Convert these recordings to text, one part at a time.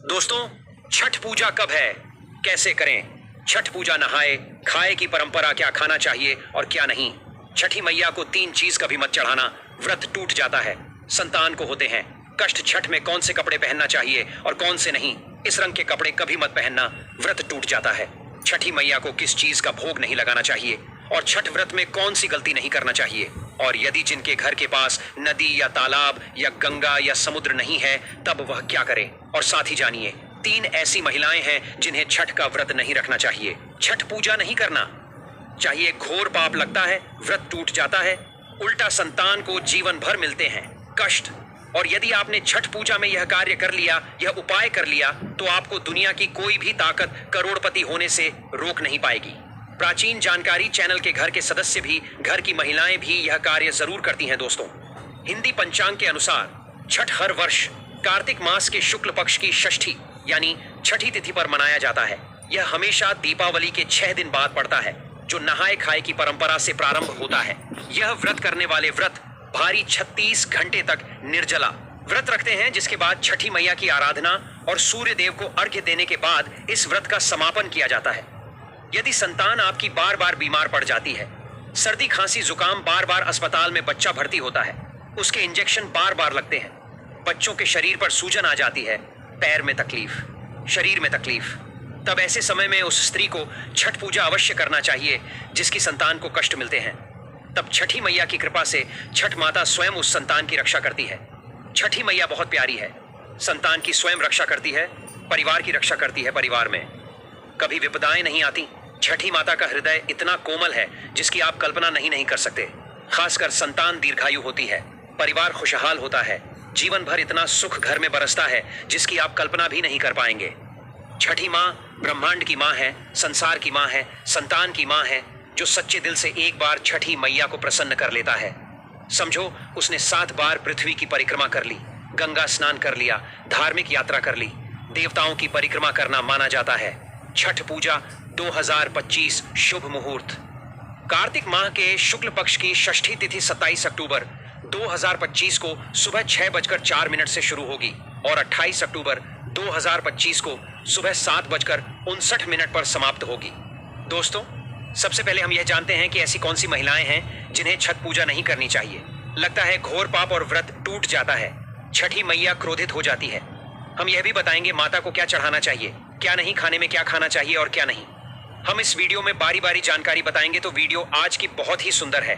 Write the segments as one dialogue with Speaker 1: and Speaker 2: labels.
Speaker 1: दोस्तों, छठ पूजा कब है, कैसे करें? छठ पूजा नहाए खाए की परंपरा, क्या खाना चाहिए और क्या नहीं। छठी मैया को 3 चीज कभी मत चढ़ाना, व्रत टूट जाता है। संतान को होते हैं कष्ट, छठ में कौन से कपड़े पहनना चाहिए और कौन से नहीं। इस रंग के कपड़े कभी मत पहनना, व्रत टूट जाता है। छठी मैया को किस चीज का भोग नहीं लगाना चाहिए और छठ व्रत में कौन सी गलती नहीं करना चाहिए। और यदि जिनके घर के पास नदी या तालाब या गंगा या समुद्र नहीं है, तब वह क्या करें। और साथ ही जानिए 3 ऐसी महिलाएं हैं जिन्हें छठ का व्रत नहीं रखना चाहिए। छठ पूजा नहीं करना चाहिए, घोर पाप लगता है, व्रत टूट जाता है, उल्टा संतान को जीवन भर मिलते हैं कष्ट। और यदि आपने छठ पूजा में यह कार्य कर लिया, यह उपाय कर लिया, तो आपको दुनिया की कोई भी ताकत करोड़पति होने से रोक नहीं पाएगी। प्राचीन जानकारी चैनल के घर के सदस्य भी, घर की महिलाएं भी यह कार्य जरूर करती हैं। दोस्तों, हिंदी पंचांग के अनुसार छठ हर वर्ष कार्तिक मास के शुक्ल पक्ष की षष्ठी यानी छठी तिथि पर मनाया जाता है। यह हमेशा दीपावली के 6 दिन बाद पड़ता है, जो नहाए खाए की परंपरा से प्रारंभ होता है। यह व्रत करने वाले व्रत भारी 36 घंटे तक निर्जला व्रत रखते हैं, जिसके बाद छठी मैया की आराधना और सूर्य देव को अर्घ्य देने के बाद इस व्रत का समापन किया जाता है। यदि संतान आपकी बार बार बीमार पड़ जाती है, सर्दी खांसी जुकाम, बार बार अस्पताल में बच्चा भर्ती होता है, उसके इंजेक्शन बार बार लगते हैं, बच्चों के शरीर पर सूजन आ जाती है, पैर में तकलीफ, शरीर में तकलीफ, तब ऐसे समय में उस स्त्री को छठ पूजा अवश्य करना चाहिए जिसकी संतान को कष्ट मिलते हैं। तब छठी मैया की कृपा से छठ माता स्वयं उस संतान की रक्षा करती है। छठी मैया बहुत प्यारी है, संतान की स्वयं रक्षा करती है, परिवार की रक्षा करती है। परिवार में कभी विपदाएं नहीं आती। छठी माता का हृदय इतना कोमल है जिसकी आप कल्पना नहीं कर सकते। खासकर संतान दीर्घायु होती है, परिवार खुशहाल होता है, जीवन भर इतना सुख घर में बरसता है जिसकी आप कल्पना भी नहीं कर पाएंगे। छठी माँ ब्रह्मांड की माँ है, संसार की माँ है, संतान की माँ है, जो सच्चे दिल से एक बार छठी मैया को प्रसन्न कर लेता है। समझो उसने 7 बार पृथ्वी की परिक्रमा कर ली, गंगा स्नान कर लिया, धार्मिक यात्रा कर ली, देवताओं की परिक्रमा करना माना जाता है। छठ पूजा 2025 शुभ मुहूर्त। कार्तिक माह के शुक्ल पक्ष की षष्ठी तिथि 27 अक्टूबर 2025 को सुबह 6:04 से शुरू होगी और 28 अक्टूबर 2025 को सुबह 7:59 पर समाप्त होगी। दोस्तों, सबसे पहले हम यह जानते हैं कि ऐसी कौन सी महिलाएं हैं जिन्हें छठ पूजा नहीं करनी चाहिए। लगता है घोर पाप और व्रत टूट जाता है, छठी मैया क्रोधित हो जाती है। हम यह भी बताएंगे माता को क्या चढ़ाना चाहिए, क्या नहीं, खाने में क्या खाना चाहिए और क्या नहीं। हम इस वीडियो में बारी बारी जानकारी बताएंगे, तो वीडियो आज की बहुत ही सुंदर है,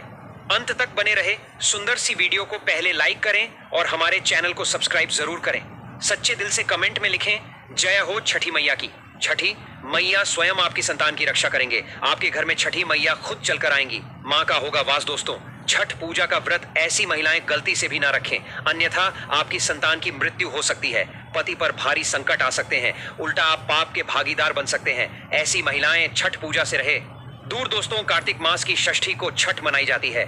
Speaker 1: अंत तक बने रहे। सुंदर सी वीडियो को पहले लाइक करें और हमारे चैनल को सब्सक्राइब जरूर करें। सच्चे दिल से कमेंट में लिखें, जय हो छठी मैया की। छठी मैया स्वयं आपकी संतान की रक्षा करेंगे, आपके घर में छठी मैया खुद चलकर आएंगी, माँ का होगा वास। दोस्तों, छठ पूजा का व्रत ऐसी महिलाएं गलती से भी ना रखें, अन्यथा आपकी संतान की मृत्यु हो सकती है, पति पर भारी संकट आ सकते हैं, उल्टा आप पाप के भागीदार बन सकते हैं। ऐसी महिलाएं छठ पूजा से रहे दूर। दोस्तों, कार्तिक मास की षष्ठी को छठ मनाई जाती है।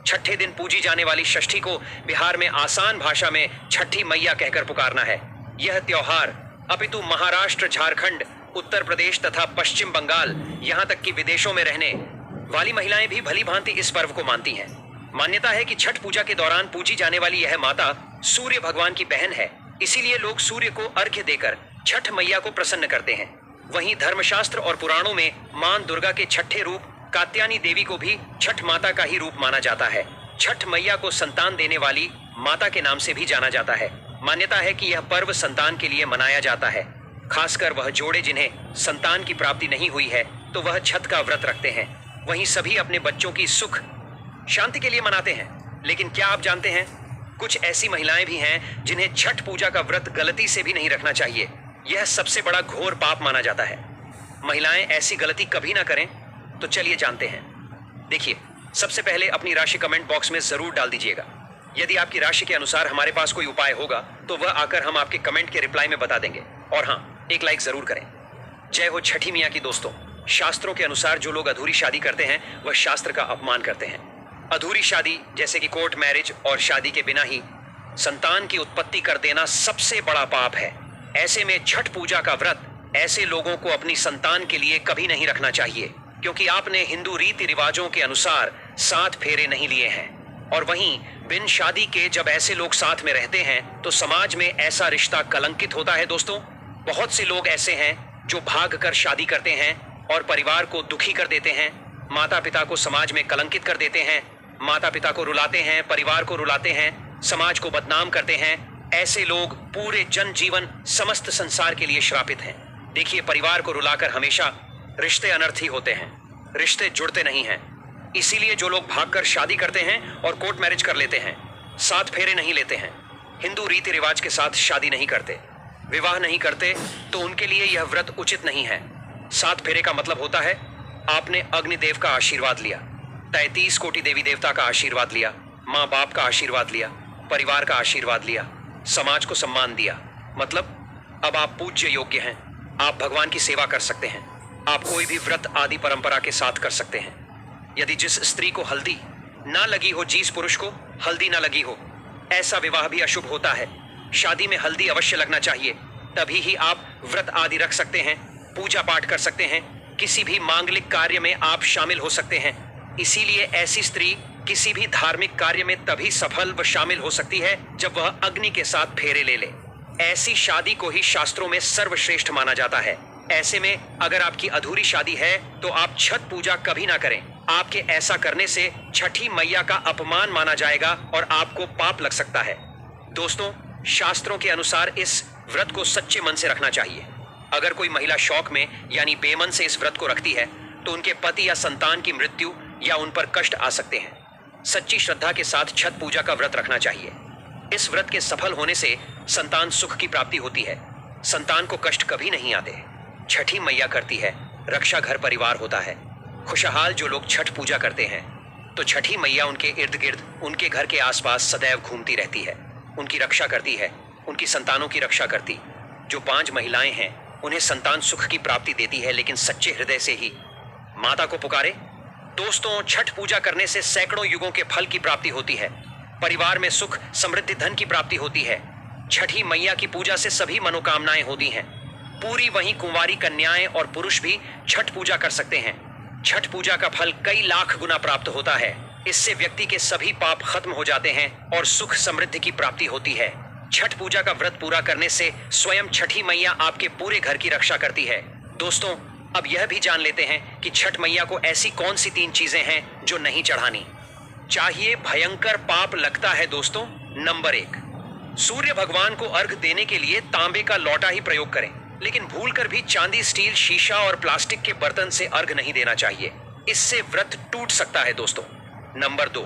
Speaker 1: छठे दिन पूजी जाने वाली षष्ठी को बिहार में आसान भाषा में छठी मैया कहकर पुकारना है। यह त्योहार अपितु महाराष्ट्र, झारखंड, उत्तर प्रदेश तथा पश्चिम बंगाल, यहाँ तक कि विदेशों में रहने वाली महिलाएं भी भली भांति इस पर्व को मानती हैं। मान्यता है कि छठ पूजा के दौरान पूजी जाने वाली यह माता सूर्य भगवान की बहन है, इसीलिए लोग सूर्य को अर्घ्य देकर छठ मैया को प्रसन्न करते हैं। वहीं धर्मशास्त्र और पुराणों में मां दुर्गा के छठे रूप कात्यायनी देवी को भी छठ माता का ही रूप माना जाता है। छठ मैया को संतान देने वाली माता के नाम से भी जाना जाता है। मान्यता है कि यह पर्व संतान के लिए मनाया जाता है। खासकर वह जोड़े जिन्हें संतान की प्राप्ति नहीं हुई है, तो वह छठ का व्रत रखते हैं। वहीं सभी अपने बच्चों की सुख शांति के लिए मनाते हैं। लेकिन क्या आप जानते हैं, कुछ ऐसी महिलाएं भी हैं जिन्हें छठ पूजा का व्रत गलती से भी नहीं रखना चाहिए। यह सबसे बड़ा घोर पाप माना जाता है। महिलाएं ऐसी गलती कभी ना करें, तो चलिए जानते हैं। देखिए, सबसे पहले अपनी राशि कमेंट बॉक्स में जरूर डाल दीजिएगा। यदि आपकी राशि के अनुसार हमारे पास कोई उपाय होगा, तो वह आकर हम आपके कमेंट के रिप्लाई में बता देंगे। और हाँ, एक लाइक जरूर करें। जय हो छठी मैया की। दोस्तों, शास्त्रों के अनुसार जो लोग अधूरी शादी करते हैं, वह शास्त्र का अपमान करते हैं। अधूरी शादी जैसे कि कोर्ट मैरिज और शादी के बिना ही संतान की उत्पत्ति कर देना सबसे बड़ा पाप है। ऐसे में छठ पूजा का व्रत ऐसे लोगों को अपनी संतान के लिए कभी नहीं रखना चाहिए, क्योंकि आपने हिंदू रीति रिवाजों के अनुसार 7 फेरे नहीं लिए हैं। और वहीं बिन शादी के जब ऐसे लोग साथ में रहते हैं, तो समाज में ऐसा रिश्ता कलंकित होता है। दोस्तों, बहुत से लोग ऐसे हैं जो भाग कर शादी करते हैं और परिवार को दुखी कर देते हैं, माता पिता को समाज में कलंकित कर देते हैं, माता पिता को रुलाते हैं, परिवार को रुलाते हैं, समाज को बदनाम करते हैं। ऐसे लोग पूरे जन जीवन समस्त संसार के लिए श्रापित हैं। देखिए, परिवार को रुलाकर हमेशा रिश्ते अनर्थी होते हैं, रिश्ते जुड़ते नहीं हैं। इसीलिए जो लोग भागकर शादी करते हैं और कोर्ट मैरिज कर लेते हैं, 7 फेरे नहीं लेते हैं, हिंदू रीति रिवाज के साथ शादी नहीं करते, विवाह नहीं करते, तो उनके लिए यह व्रत उचित नहीं है। 7 फेरे का मतलब होता है आपने अग्निदेव का आशीर्वाद लिया, 33 कोटि देवी देवता का आशीर्वाद लिया, माँ बाप का आशीर्वाद लिया, परिवार का आशीर्वाद लिया, समाज को सम्मान दिया। मतलब अब आप पूज्य योग्य हैं, आप भगवान की सेवा कर सकते हैं, आप कोई भी व्रत आदि परंपरा के साथ कर सकते हैं। यदि जिस स्त्री को हल्दी ना लगी हो, जिस पुरुष को हल्दी ना लगी हो, ऐसा विवाह भी अशुभ होता है। शादी में हल्दी अवश्य लगना चाहिए, तभी ही आप व्रत आदि रख सकते हैं, पूजा पाठ कर सकते हैं, किसी भी मांगलिक कार्य में आप शामिल हो सकते हैं। इसीलिए ऐसी स्त्री किसी भी धार्मिक कार्य में तभी सफल व शामिल हो सकती है जब वह अग्नि के साथ फेरे ले ले। ऐसी शादी को ही शास्त्रों में सर्वश्रेष्ठ माना जाता है। ऐसे में अगर आपकी अधूरी शादी है तो आप छठ पूजा कभी ना करें। आपके ऐसा करने से छठी मैया का अपमान माना जाएगा और आपको पाप लग सकता है। दोस्तों, शास्त्रों के अनुसार इस व्रत को सच्चे मन से रखना चाहिए। अगर कोई महिला शौक में यानी बेमन से इस व्रत को रखती है तो उनके पति या संतान की मृत्यु या उन पर कष्ट आ सकते हैं। सच्ची श्रद्धा के साथ छठ पूजा का व्रत रखना चाहिए। इस व्रत के सफल होने से संतान सुख की प्राप्ति होती है, संतान को कष्ट कभी नहीं आते। छठी मैया करती है, रक्षा घर परिवार होता है। खुशहाल जो लोग छठ पूजा करते हैं तो छठी मैया उनके इर्द गिर्द, उनके घर के आसपास सदैव घूमती रहती है, उनकी रक्षा करती है, उनकी संतानों की रक्षा करती। जो 5 महिलाएं हैं उन्हें संतान सुख की प्राप्ति देती है, लेकिन सच्चे हृदय से ही। माता को पुकारे। दोस्तों, छठ पूजा करने से सैकड़ों युगों के फल की प्राप्ति होती है, परिवार में सुख समृद्धि धन की प्राप्ति होती है। छठी मैया की पूजा से सभी मनोकामनाएं होती हैं। पूरी वहीं कुंवारी कन्याएं और पुरुष भी छठ पूजा कर सकते हैं। छठ पूजा का फल कई लाख गुना प्राप्त होता है। इससे व्यक्ति के सभी पाप खत्म हो जाते हैं और सुख समृद्धि की प्राप्ति होती है। छठ पूजा का व्रत पूरा करने से स्वयं छठी मैया आपके पूरे घर की रक्षा करती है। दोस्तों, अब यह भी जान लेते हैं कि छठ मैया को ऐसी कौन सी 3 चीजें हैं जो नहीं चढ़ानी चाहिए। भयंकर पाप लगता है दोस्तों। नंबर 1, सूर्य भगवान को अर्घ देने के लिए तांबे का लौटा ही प्रयोग करें, लेकिन भूलकर भी चांदी, स्टील, शीशा और प्लास्टिक के बर्तन से अर्घ नहीं देना चाहिए। इससे व्रत टूट सकता है दोस्तों। नंबर 2,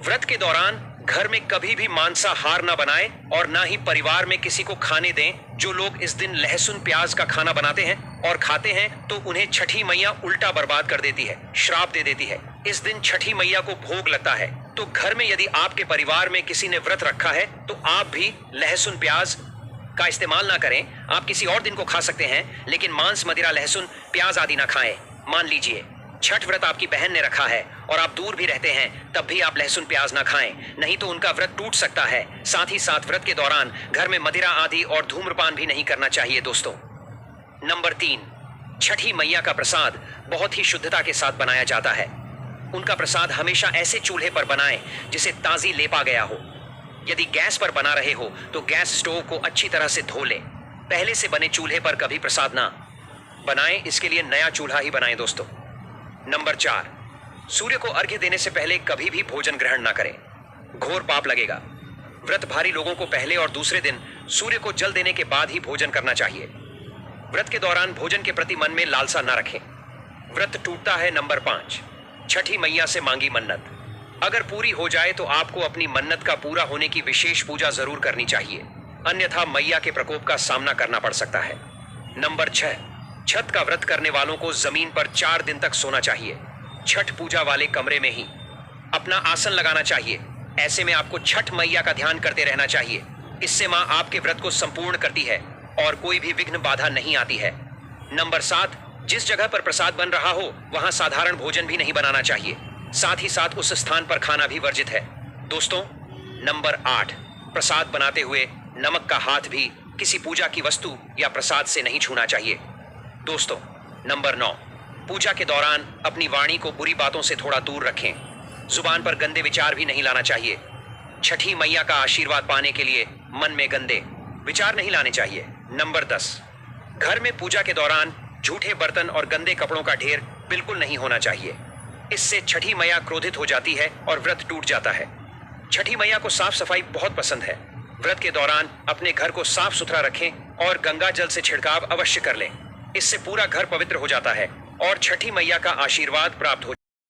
Speaker 1: व्रत के दौरान घर में कभी भी मांसाहार ना बनाएं और ना ही परिवार में किसी को खाने दें। जो लोग इस दिन लहसुन प्याज का खाना बनाते हैं और खाते हैं तो उन्हें छठी मैया उल्टा बर्बाद कर देती है, श्राप दे देती है। इस दिन छठी मैया को भोग लगता है। तो घर में यदि आपके परिवार में किसी ने व्रत रखा है तो आप भी लहसुन प्याज का इस्तेमाल ना करें। आप किसी और दिन को खा सकते हैं, लेकिन मांस, मदिरा, लहसुन, प्याज आदि ना खाएं। मान लीजिए छठ व्रत आपकी बहन ने रखा है और आप दूर भी रहते हैं, तब भी आप लहसुन प्याज ना खाएं, नहीं तो उनका व्रत टूट सकता है। साथ ही साथ व्रत के दौरान घर में मदिरा आदि और धूम्रपान भी नहीं करना चाहिए दोस्तों। नंबर 3, छठी मैया का प्रसाद बहुत ही शुद्धता के साथ बनाया जाता है। उनका प्रसाद हमेशा ऐसे चूल्हे पर बनाएं जिसे ताजी लेपा गया हो। यदि गैस पर बना रहे हो तो गैस स्टोव को अच्छी तरह से धो लें। पहले से बने चूल्हे पर कभी प्रसाद ना बनाएं, इसके लिए नया चूल्हा ही बनाएं दोस्तों। नंबर 4, सूर्य को अर्घ्य देने से पहले कभी भी भोजन ग्रहण ना करें, घोर पाप लगेगा। व्रतधारी लोगों को पहले और दूसरे दिन सूर्य को जल देने के बाद ही भोजन करना चाहिए। व्रत के दौरान भोजन के प्रति मन में लालसा ना रखें, व्रत टूटता है। नंबर 5, छठी मैया से मांगी मन्नत अगर पूरी हो जाए तो आपको अपनी मन्नत का पूरा होने की विशेष पूजा जरूर करनी चाहिए, अन्यथा मैया के प्रकोप का सामना करना पड़ सकता है। नंबर 6, छठ का व्रत करने वालों को जमीन पर 4 दिन तक सोना चाहिए। छठ पूजा वाले कमरे में ही अपना आसन लगाना चाहिए। ऐसे में आपको छठ मैया का ध्यान करते रहना चाहिए। इससे माँ आपके व्रत को संपूर्ण करती है और कोई भी विघ्न बाधा नहीं आती है। नंबर 7, जिस जगह पर प्रसाद बन रहा हो वहां साधारण भोजन भी नहीं बनाना चाहिए, साथ ही साथ उस स्थान पर खाना भी वर्जित है दोस्तों। नंबर 8, प्रसाद बनाते हुए नमक का हाथ भी किसी पूजा की वस्तु या प्रसाद से नहीं छूना चाहिए दोस्तों। नंबर 9, पूजा के दौरान अपनी वाणी को बुरी बातों से थोड़ा दूर रखें। जुबान पर गंदे विचार भी नहीं लाना चाहिए। छठी मैया का आशीर्वाद पाने के लिए मन में गंदे विचार नहीं लाने चाहिए। नंबर 10, घर में पूजा के दौरान झूठे बर्तन और गंदे कपड़ों का ढेर बिल्कुल नहीं होना चाहिए। इससे छठी मैया क्रोधित हो जाती है और व्रत टूट जाता है। छठी मैया को साफ सफाई बहुत पसंद है। व्रत के दौरान अपने घर को साफ सुथरा रखें और गंगा जल से छिड़काव अवश्य कर लें। इससे पूरा घर पवित्र हो जाता है और छठी मैया का आशीर्वाद प्राप्त हो